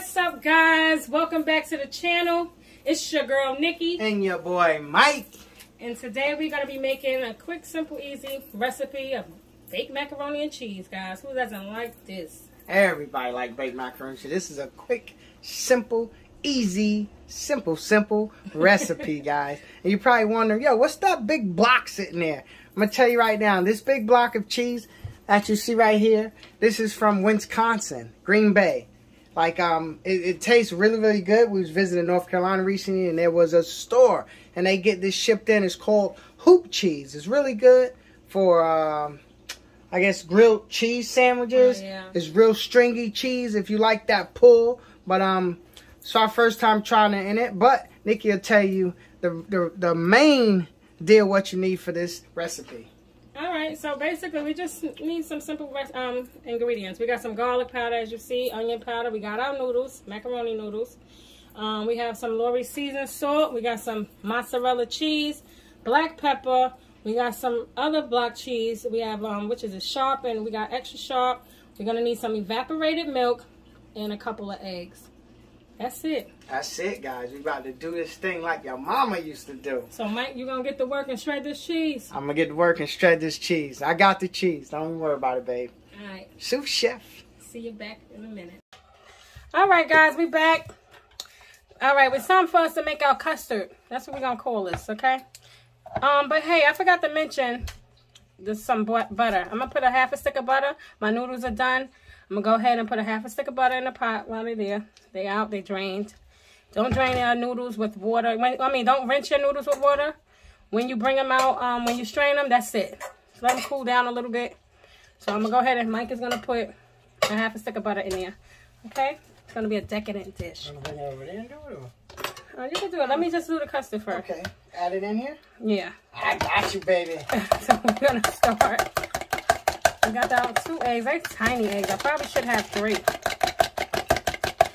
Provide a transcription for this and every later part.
What's up, guys? Welcome back to the channel. It's your girl Nikki and your boy Mike, and today we're gonna be making a quick, simple, easy recipe of baked macaroni and cheese. Guys, who doesn't like this? Everybody like baked macaroni. So this is a quick, simple, easy, simple recipe, guys. And you're probably wondering, yo, what's that big block sitting there? I'm gonna tell you right now, this big block of cheese that you see right here, this is from Wisconsin, Green Bay. Like, it tastes really good. We was visiting North Carolina recently, and there was a store, and they get this shipped in. It's called Hoop Cheese. It's really good for, I guess, grilled cheese sandwiches. Oh, yeah. It's real stringy cheese if you like that pull. But, it's our first time trying it in it. But Nikki will tell you the main deal what you need for this recipe. Alright, so basically we just need some simple ingredients. We got some garlic powder, as you see, onion powder. We got our noodles, macaroni noodles. We have some Lori seasoned salt. We got some mozzarella cheese, black pepper. We got some other block cheese. We have, which is a sharp, and we got extra sharp. We're going to need some evaporated milk and a couple of eggs. That's it. That's it, guys. We about to do this thing like your mama used to do. So, Mike, you going to get to work and shred this cheese? I'm going to get to work and shred this cheese. I got the cheese. Don't even worry about it, babe. All right. Sous chef. See you back in a minute. All right, guys. We back. All right. It's time for us to make our custard. That's what we're going to call this, okay? But, hey, I forgot to mention there's some butter. I'm going to put a half a stick of butter. My noodles are done. I'm going to go ahead and put a half a stick of butter in the pot while they're there. They out, they drained. Don't drain your noodles with water. Don't rinse your noodles with water. When you bring them out, when you strain them, that's it. Just let them cool down a little bit. So I'm going to go ahead and Mike is going to put a half a stick of butter in there. Okay? It's going to be a decadent dish. I'm going to bring it over there and do it? Oh, you can do it. Let me just do the custard first. Okay. Add it in here? Yeah. I got you, baby. So we're going to start. We got down 2 eggs. They're tiny eggs. I probably should have 3.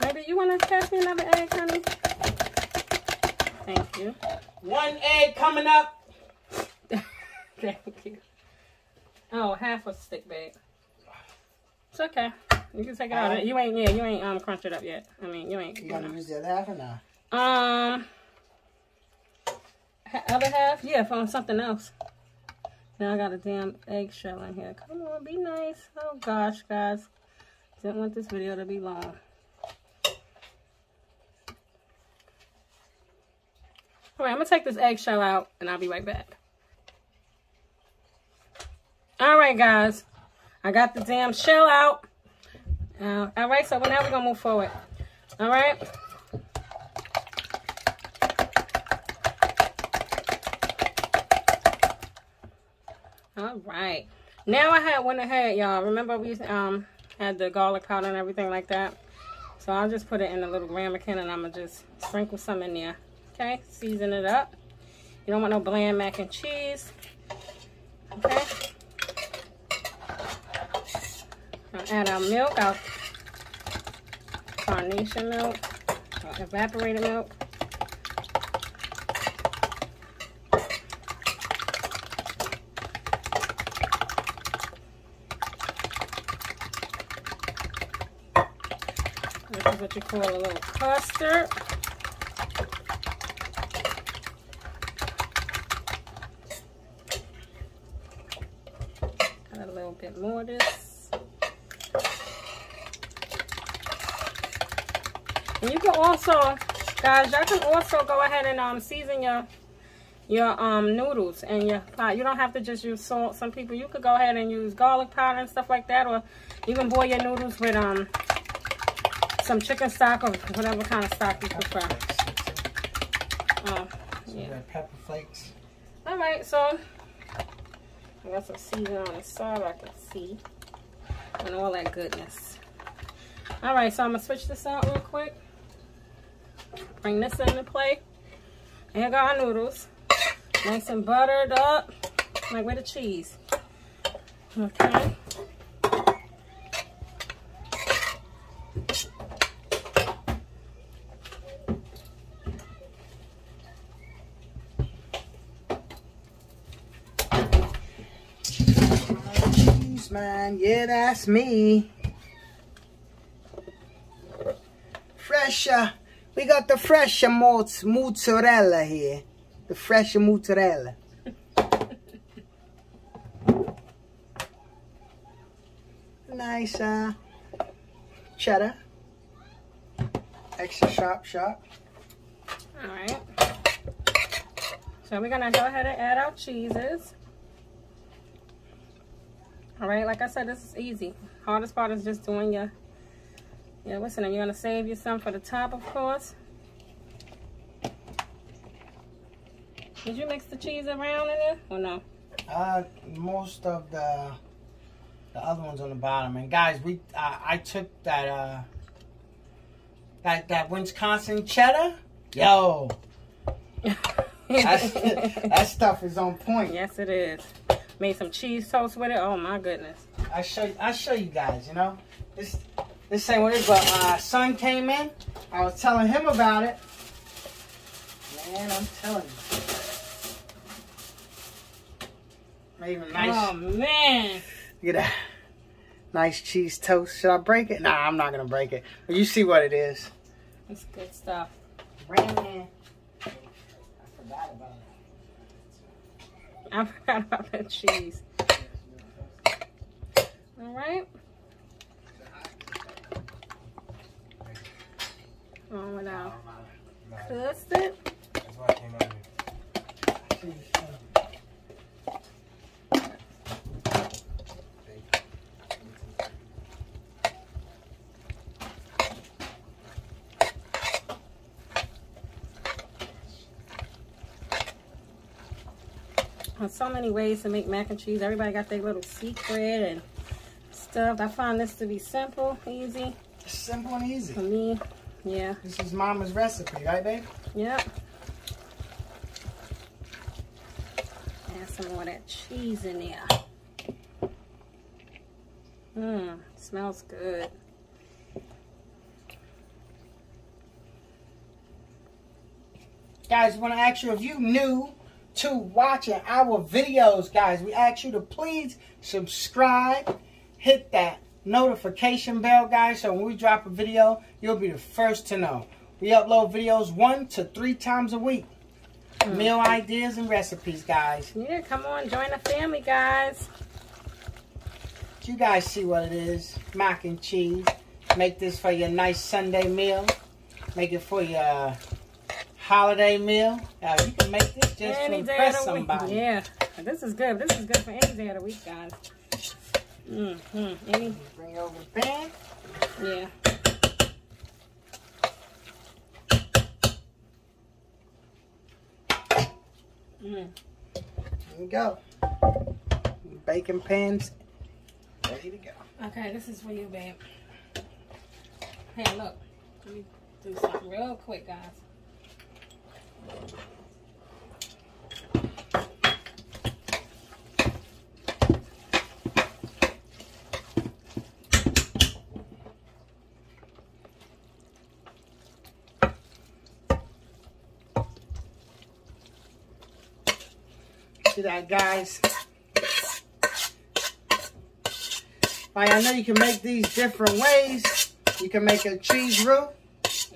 Maybe you want to pass me another egg, honey? Thank you. 1 egg coming up. Thank you. Oh, half a stick, babe. It's okay. You can take it out. You ain't crunched it up yet. I mean, you ain't. You gonna use the other half or not? Other half? Yeah, from something else. Now I got a damn eggshell in here. Come on, be nice. Oh gosh, guys. Didn't want this video to be long. Alright, I'm going to take this eggshell out, and I'll be right back. Alright, guys. I got the damn shell out. Alright, so now we're going to move forward. Alright. Alright. Now I went ahead, y'all. Remember we had the garlic powder and everything like that? So I'll just put it in a little ramekin, and I'm going to just sprinkle some in there. Okay, season it up. You don't want no bland mac and cheese. Okay. I'll add our milk, our carnation milk, our evaporated milk. This is what you call a little custard. A little bit more of this. And you can also, guys, y'all can also go ahead and season your noodles and your pot. You don't have to just use salt. Some people, you could go ahead and use garlic powder and stuff like that, or you can boil your noodles with some chicken stock or whatever kind of stock you prefer. Yeah. Pepper flakes. All right, so I got some seasoning on the side I can see. And all that goodness. Alright, so I'm going to switch this out real quick. Bring this into play. And here go our noodles. Nice and buttered up. Like with the cheese. Okay. Man, yeah, that's me. fresh, we got the fresh mozzarella here. The fresh mozzarella. Nice cheddar. Extra sharp. Alright. So we're going to go ahead and add our cheeses. Alright, like I said, this is easy. Hardest part is just doing your what's in it? You're going to save you some for the top, of course. Did you mix the cheese around in there or no? Most of the other ones on the bottom. And guys, I took that Wisconsin cheddar. Yo, that stuff is on point. Yes, it is. Made some cheese toast with it. Oh my goodness. I show you guys. You know, this ain't what it is. But son came in. I was telling him about it. Man, I'm telling you. Made a nice. Oh man. Look at that. Nice cheese toast. Should I break it? Nah, I'm not gonna break it. But you see what it is. It's good stuff. Brand new. I forgot about it. I forgot about that cheese. All right. On without custard. That's why I came out here. There's so many ways to make mac and cheese. Everybody got their little secret and stuff. I find this to be simple, easy. Simple and easy. For me, yeah. This is Mama's recipe, right, babe? Yep. Add some more of that cheese in there. Smells good. Guys, I want to ask you, if you new to watching our videos, guys, we ask you to please subscribe, hit that notification bell, guys, so when we drop a video, you'll be the first to know. We upload videos 1 to 3 times a week. Meal ideas and recipes, guys. Yeah, come on, join the family, guys. You guys see what it is. Mac and cheese. Make this for your nice Sunday meal. Make it for your holiday meal. You can make this just to impress somebody. Yeah, this is good. This is good for any day of the week, guys. Bring over the pan. Yeah. There we go. Baking pans ready to go. Okay, this is for you, babe. Hey, look. Let me do something real quick, guys. See that, guys? Like, I know you can make these different ways. You can make a cheese roux.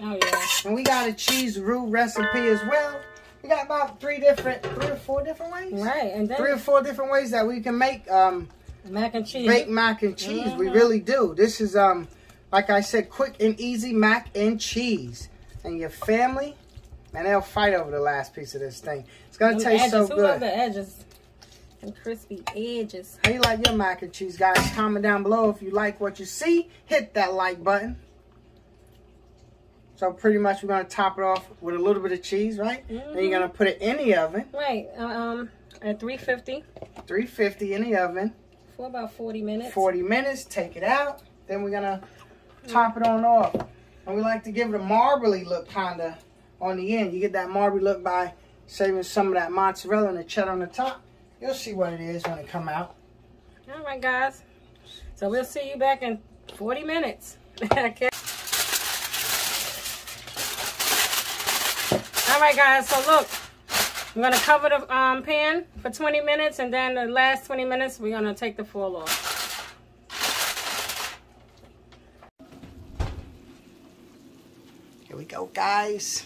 Oh yeah. And we got a cheese roux recipe as well. We got about 3 or 4 different ways. Right, and then 3 or 4 different ways that we can make mac and cheese. baked mac and cheese. We really do. This is like I said, quick and easy mac and cheese. And your family, man, they'll fight over the last piece of this thing. It's gonna taste so good. Who love the edges? And crispy edges. How you like your mac and cheese, guys? Comment down below if you like what you see. Hit that like button. So pretty much we're going to top it off with a little bit of cheese, right? Then you're going to put it in the oven. Right. At 350. 350 in the oven. For about 40 minutes. 40 minutes. Take it out. Then we're going to top it on off. And we like to give it a marbly look kind of on the end. You get that marbly look by saving some of that mozzarella and the cheddar on the top. You'll see what it is when it come out. All right, guys. So we'll see you back in 40 minutes. Okay. All right, guys. So look, I'm gonna cover the pan for 20 minutes, and then the last 20 minutes we're gonna take the foil off. Here we go, guys.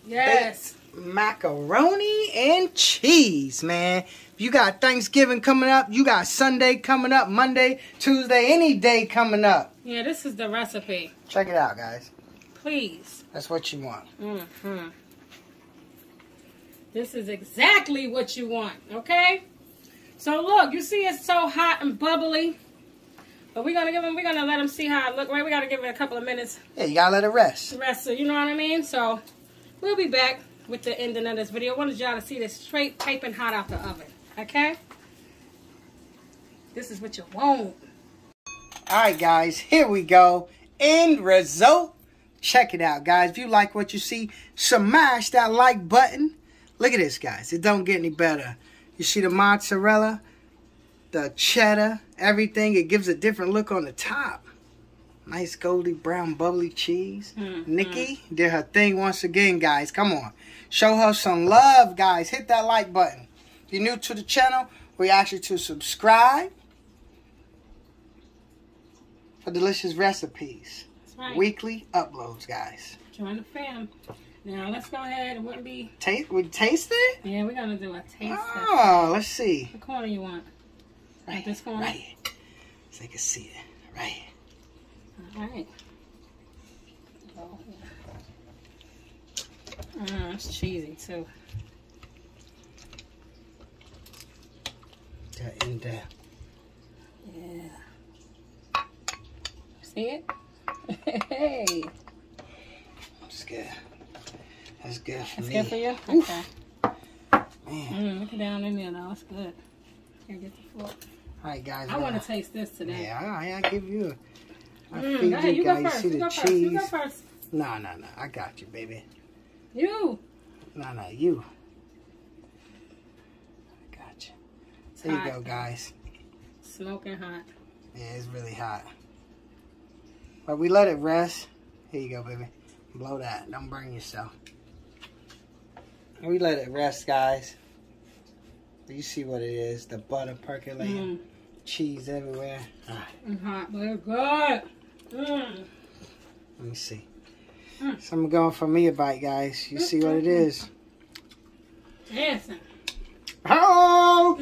Yes. Baked macaroni and cheese, man. If you got Thanksgiving coming up, you got Sunday coming up, Monday, Tuesday, any day coming up. Yeah, this is the recipe. Check it out, guys. Please. That's what you want. Mm-hmm. This is exactly what you want, okay? So look, you see it's so hot and bubbly. But we're gonna let them see how it look, right? We gotta give it a couple of minutes. Yeah, you gotta let it rest. So you know what I mean? So we'll be back with the ending of this video. I wanted y'all to see this straight piping hot out the oven. Okay? This is what you want. Alright guys, here we go. End result. Check it out, guys. If you like what you see, smash that like button. Look at this, guys. It don't get any better. You see the mozzarella, the cheddar, everything. It gives a different look on the top. Nice goldy brown bubbly cheese. Nikki did her thing once again, guys. Come on. Show her some love, guys. Hit that like button. If you're new to the channel, we ask you to subscribe for delicious recipes. That's right. Weekly uploads, guys. Join the fam. Now let's go ahead and We taste it? Yeah, we're gonna do a taste. Oh, let's see. What corner you want? Right, this corner? right. So you can see it. Right. Alright. It's cheesy too. That in there. Yeah. See it? Hey. That's good. That's good for That's me. good for you? Oof. Okay. Man. Look it down in there now. It's good. Here, get the fork. Alright, guys. I want to taste this today. Yeah, I give you. I feed Go ahead, you go guys. first. See You the go cheese. first. You go first. No. I got you, baby. You. No, you. I got you. There you Hot. go, guys. Smoking hot. Yeah, it's really hot. But we let it rest. Here you go, baby. Blow that. Don't burn yourself. We let it rest, guys. You see what it is. The butter percolating. Cheese everywhere. It's hot, but it's good. Let me see. So I'm going for me a bite, guys. You see what it is. Dancing. Oh!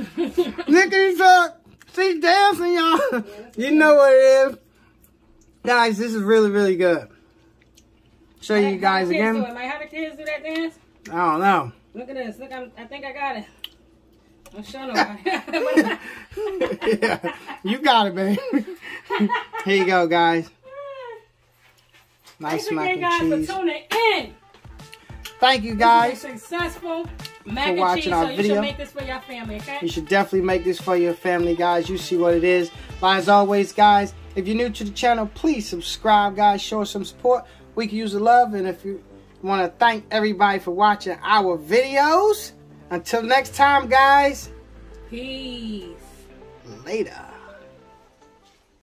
Nikki's up. She's dancing, y'all. You know what it is. Guys, this is really, really good. Show you guys again. How the kids do that dance? I don't know. Look at this. Look, I think I got it. I'm showing nobody. Yeah, you got it, baby. Here you go, guys. Nice mac and cheese. Thanks again, guys, for tuning in. Thank you, guys. This is a successful mac and watching cheese, our so video. you should make this for your family, okay? You should definitely make this for your family, guys. You see what it is. But as always, guys, if you're new to the channel, please subscribe, guys. Show us some support. We can use the love. And if you want to thank everybody for watching our videos. Until next time, guys. Peace. Later.